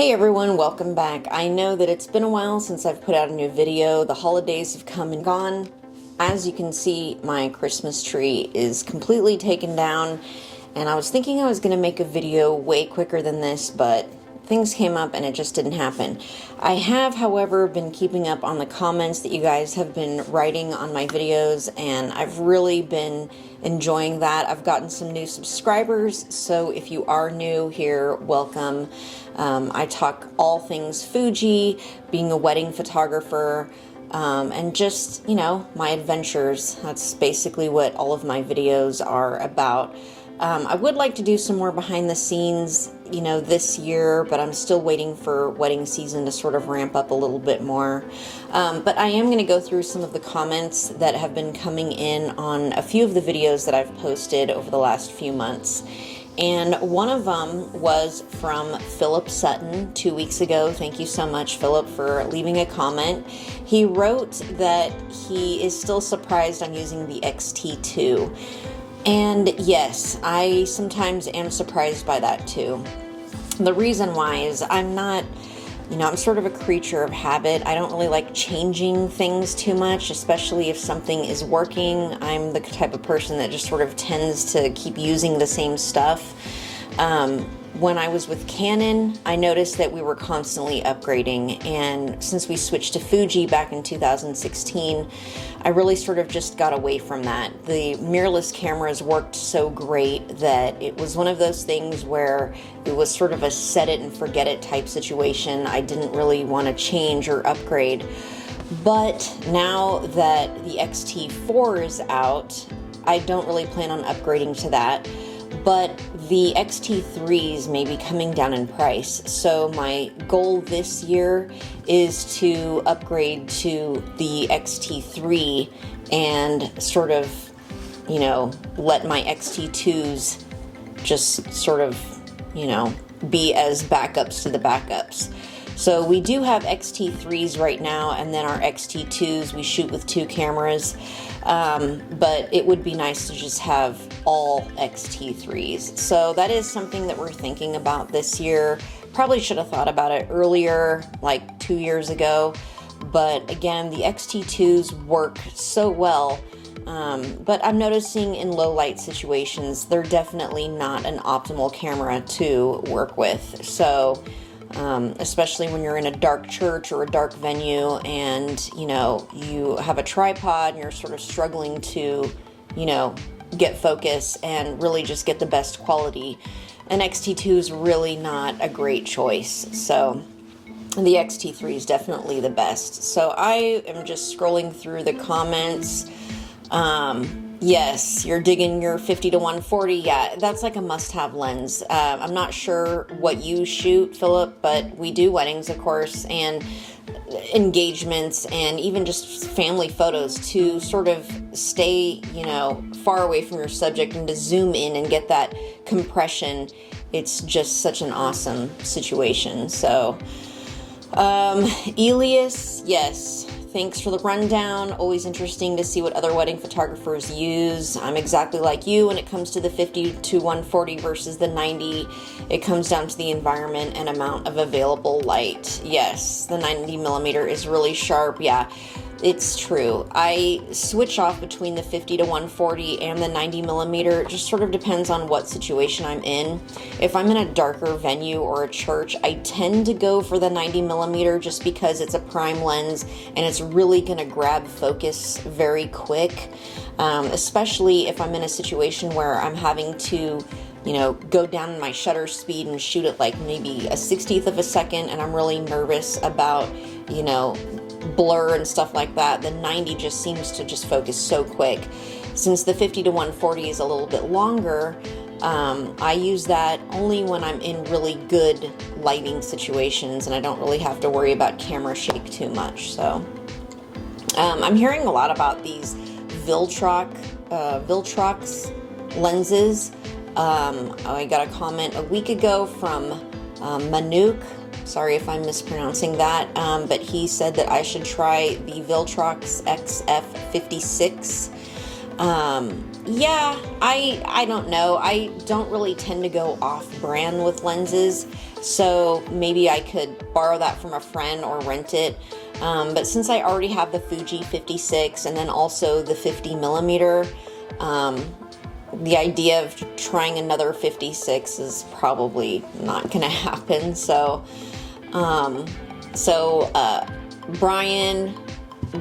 Hey everyone, welcome back. I know that it's been a while since I've put out a new video. The holidays have come and gone. As you can see, my Christmas tree is completely taken down, and I was thinking I was going to make a video way quicker than this, but things came up and it just didn't happen. I have, however, been keeping up on the comments that you guys have been writing on my videos, and I've really been enjoying that. I've gotten some new subscribers, so if you are new here, welcome. I talk all things Fuji, being a wedding photographer, and just, you know, my adventures. That's basically what all of my videos are about. I would like to do some more behind the scenes, you know, this year, but I'm still waiting for wedding season to sort of ramp up a little bit more. But I am going to go through some of the comments that have been coming in on a few of the videos that I've posted over the last few months. And one of them was from Philip Sutton 2 weeks ago. Thank you so much, Philip, for leaving a comment. He wrote that he is still surprised I'm using the XT2. And yes, I sometimes am surprised by that too. The reason why is I'm not, you know, I'm sort of a creature of habit. I don't really like changing things too much, especially if something is working. I'm the type of person that just sort of tends to keep using the same stuff. When I was with Canon, I noticed that we were constantly upgrading, and since we switched to Fuji back in 2016, I really sort of just got away from that. The mirrorless cameras worked so great that it was one of those things where it was sort of a set it and forget it type situation. I didn't really want to change or upgrade. But now that the XT4 is out, I don't really plan on upgrading to that. But the XT3s may be coming down in price, so my goal this year is to upgrade to the XT3 and sort of, you know, let my XT2s just sort of, you know, be as backups to the backups. So we do have XT3s right now, and then our XT2s, we shoot with 2 cameras. But it would be nice to just have all XT3s. So that is something that we're thinking about this year. Probably should have thought about it earlier, like 2 years ago. But again, the XT2s work so well. But I'm noticing in low light situations, they're definitely not an optimal camera to work with. So especially when you're in a dark church or a dark venue and, you know, you have a tripod and you're sort of struggling to, you know, get focus and really just get the best quality. An XT2 is really not a great choice. So the XT3 is definitely the best. So I am just scrolling through the comments. Yes, you're digging your 50 to 140. Yeah, that's like a must-have lens. I'm not sure what you shoot, Philip, but we do weddings, of course, and engagements, and even just family photos to sort of stay, you know, far away from your subject and to zoom in and get that compression. It's just such an awesome situation. So, Elias, yes. Thanks for the rundown. Always interesting to see what other wedding photographers use. I'm exactly like you when it comes to the 50 to 140 versus the 90. It comes down to the environment and amount of available light. Yes, the 90 millimeter is really sharp. Yeah, it's true. I switch off between the 50 to 140 and the 90 millimeter. It just sort of depends on what situation I'm in. If I'm in a darker venue or a church, I tend to go for the 90 millimeter just because it's a prime lens and it's really going to grab focus very quick, especially if I'm in a situation where I'm having to, you know, go down my shutter speed and shoot at like maybe a 60th of a second, and I'm really nervous about, you know, blur and stuff like that. The 90 just seems to just focus so quick. Since the 50 to 140 is a little bit longer, I use that only when I'm in really good lighting situations and I don't really have to worry about camera shake too much. So I'm hearing a lot about these Viltrox lenses. I got a comment a week ago from Manuk. Sorry if I'm mispronouncing that, but he said that I should try the Viltrox XF56. Yeah, I don't know. I don't really tend to go off-brand with lenses. so maybe I could borrow that from a friend or rent it. But since I already have the Fuji 56 and then also the 50 millimeter, the idea of trying another 56 is probably not gonna happen. So Brian,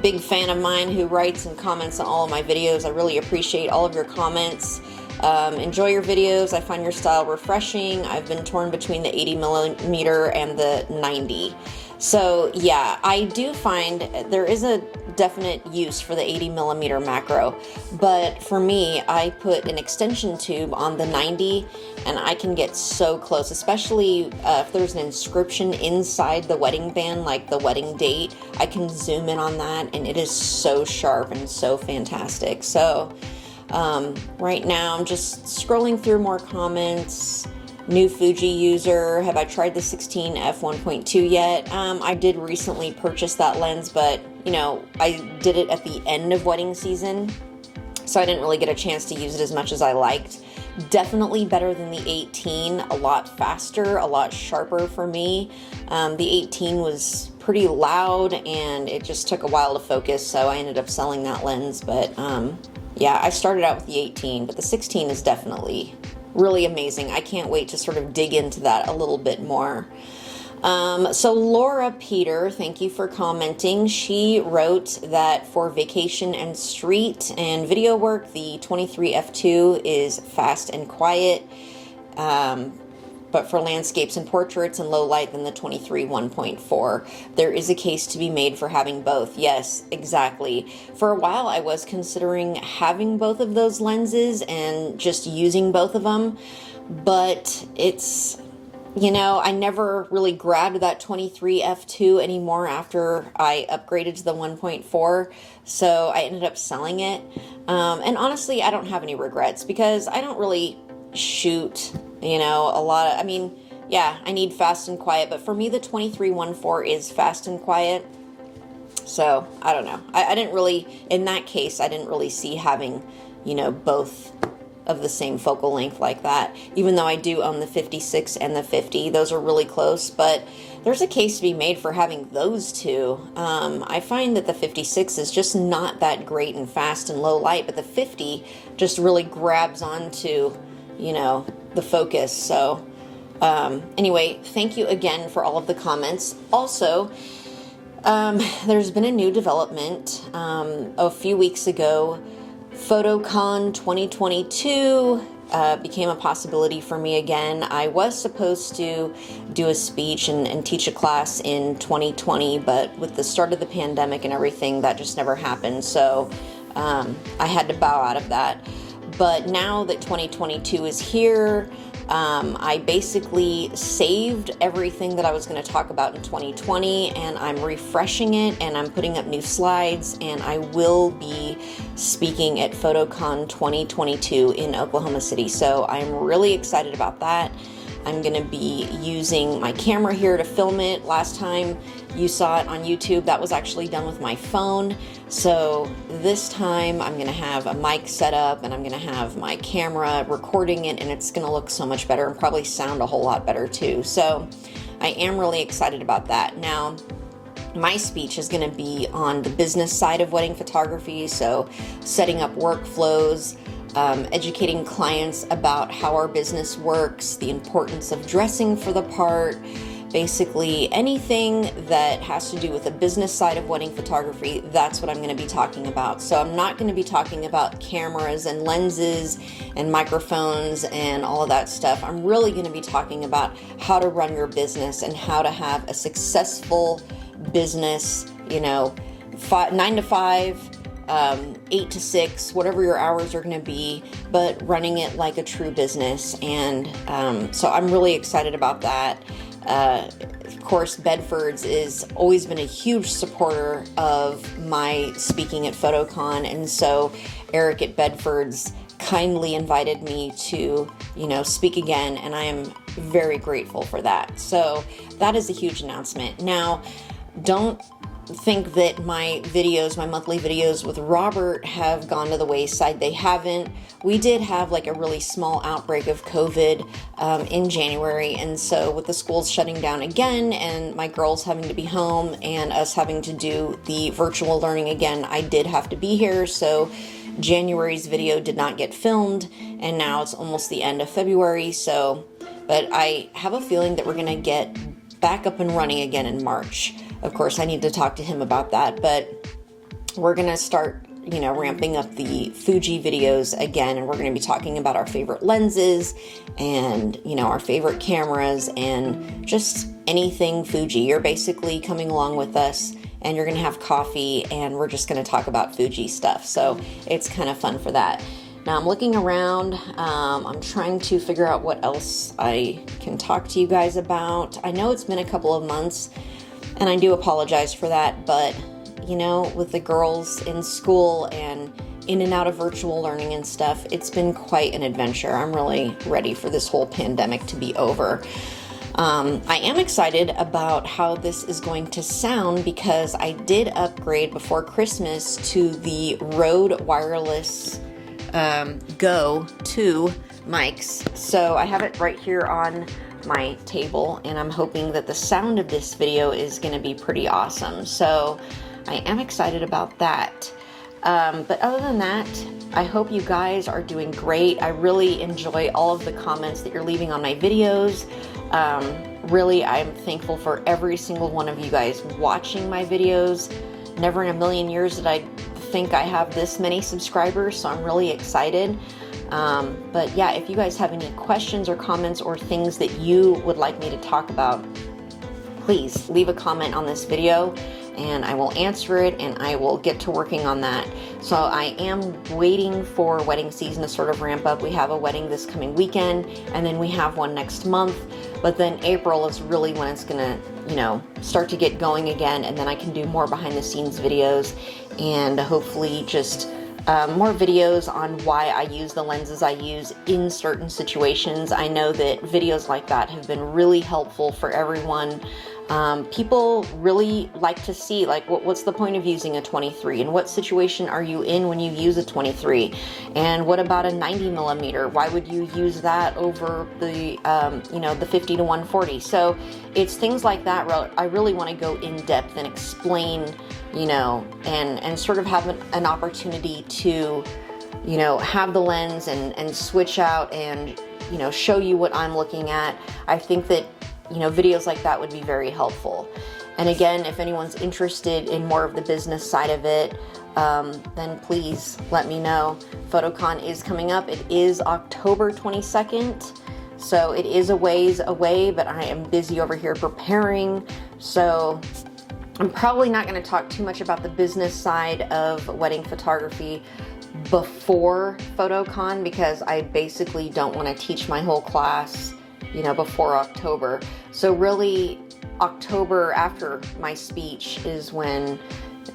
big fan of mine who writes and comments on all of my videos. I really appreciate all of your comments. Enjoy your videos. I find your style refreshing. I've been torn between the 80 millimeter and the 90. So yeah, I do find there is a definite use for the 80 millimeter macro, but for me, I put an extension tube on the 90 and I can get so close, especially if there's an inscription inside the wedding band, like the wedding date. I can zoom in on that and it is so sharp and so fantastic. So right now I'm just scrolling through more comments. New Fuji user, have I tried the 16 f1.2 yet? I did recently purchase that lens, but you know, I did it at the end of wedding season, so I didn't really get a chance to use it as much as I liked. Definitely better than the 18, a lot faster, a lot sharper for me. The 18 was pretty loud and it just took a while to focus, so I ended up selling that lens. But yeah, I started out with the 18, but the 16 is definitely really amazing. I can't wait to sort of dig into that a little bit more. So Laura Peter, thank you for commenting. She wrote that for vacation and street and video work, the 23 f2 is fast and quiet. But for landscapes and portraits and low light, then the 23 1.4. There is a case to be made for having both. Yes, exactly. For a while, I was considering having both of those lenses and just using both of them, but it's, you know, I never really grabbed that 23 f2 anymore after I upgraded to the 1.4, so I ended up selling it. And honestly, I don't have any regrets because I don't really shoot, you know, a lot of, I mean, yeah, I need fast and quiet, but for me, the 23 1.4 is fast and quiet. So I don't know. I didn't really, in that case, I didn't really see having, you know, both of the same focal length like that, even though I do own the 56 and the 50. Those are really close, but there's a case to be made for having those two. I find that the 56 is just not that great and fast and low light, but the 50 just really grabs onto, you know, the focus. So anyway, thank you again for all of the comments. Also, there's been a new development. A few weeks ago, PhotoCon 2022 became a possibility for me again. I was supposed to do a speech and teach a class in 2020, but with the start of the pandemic and everything, that just never happened. So I had to bow out of that. But now that 2022 is here, I basically saved everything that I was going to talk about in 2020, and I'm refreshing it, and I'm putting up new slides, and I will be speaking at PhotoCon 2022 in Oklahoma City. So I'm really excited about that. I'm going to be using my camera here to film it. Last time you saw it on YouTube, that was actually done with my phone. So this time I'm going to have a mic set up and I'm going to have my camera recording it, and it's going to look so much better and probably sound a whole lot better too. So I am really excited about that. Now, my speech is going to be on the business side of wedding photography, so setting up workflows, educating clients about how our business works, the importance of dressing for the part, basically anything that has to do with the business side of wedding photography. That's what I'm going to be talking about. So I'm not going to be talking about cameras and lenses and microphones and all of that stuff. I'm really going to be talking about how to run your business and how to have a successful business, you know, 9 to 5, 8 to 6, whatever your hours are going to be, but running it like a true business. And so I'm really excited about that. Of course, Bedford's has always been a huge supporter of my speaking at PhotoCon, and so Eric at Bedford's kindly invited me to, you know, speak again, and I am very grateful for that. So that is a huge announcement. Now, don't think that my videos, my monthly videos with Robert, have gone to the wayside. They haven't. We did have like a really small outbreak of COVID in January, and so with the schools shutting down again and my girls having to be home and us having to do the virtual learning again, I did have to be here. So January's video did not get filmed, and now it's almost the end of February. So, but I have a feeling that we're gonna get back up and running again in March. Of course, I need to talk to him about that, but we're gonna start, you know, ramping up the Fuji videos again, and we're gonna be talking about our favorite lenses and, you know, our favorite cameras and just anything Fuji. You're basically coming along with us, and you're gonna have coffee, and we're just gonna talk about Fuji stuff. So it's kind of fun for that. Now I'm looking around, I'm trying to figure out what else I can talk to you guys about. I know it's been a couple of months, and I do apologize for that, but you know, with the girls in school and in and out of virtual learning and stuff, it's been quite an adventure. I'm really ready for this whole pandemic to be over. I am excited about how this is going to sound because I did upgrade before Christmas to the Rode Wireless Go 2 mics. So I have it right here on my table, and I'm hoping that the sound of this video is going to be pretty awesome. So I am excited about that. But other than that, I hope you guys are doing great. I really enjoy all of the comments that you're leaving on my videos. Really, I'm thankful for every single one of you guys watching my videos. Never in a million years did I think I have this many subscribers, so I'm really excited. But yeah, if you guys have any questions or comments or things that you would like me to talk about, please leave a comment on this video and I will answer it, and I will get to working on that. So I am waiting for wedding season to sort of ramp up. We have a wedding this coming weekend, and then we have one next month, but then April is really when it's gonna, you know, start to get going again, and then I can do more behind the scenes videos and hopefully just more videos on why I use the lenses I use in certain situations. I know that videos like that have been really helpful for everyone. People really like to see, like, what's the point of using a 23? And what situation are you in when you use a 23? And what about a 90 millimeter? Why would you use that over the, you know, the 50 to 140? So it's things like that where I really want to go in depth and explain, you know, and sort of have an opportunity to, you know, have the lens and switch out and, you know, show you what I'm looking at. I think that, you know, videos like that would be very helpful. And again, if anyone's interested in more of the business side of it, then please let me know. PhotoCon is coming up. It is October 22nd. So it is a ways away, but I am busy over here preparing. So I'm probably not going to talk too much about the business side of wedding photography before PhotoCon, because I basically don't want to teach my whole class, you know, before October. So really October after my speech is when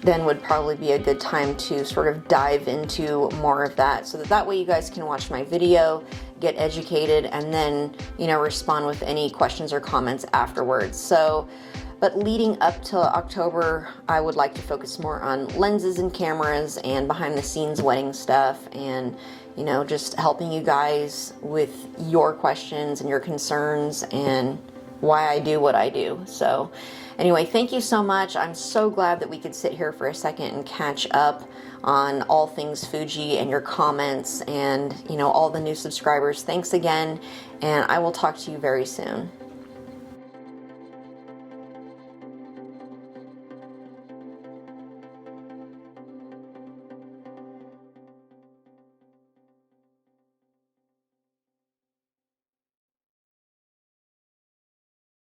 then would probably be a good time to sort of dive into more of that, so that way you guys can watch my video, get educated, and then, you know, respond with any questions or comments afterwards. So, but leading up to October, I would like to focus more on lenses and cameras and behind the scenes wedding stuff, and, you know, just helping you guys with your questions and your concerns and why I do what I do. So anyway, thank you so much. I'm so glad that we could sit here for a second and catch up on all things Fuji and your comments and, you know, all the new subscribers. Thanks again, and I will talk to you very soon.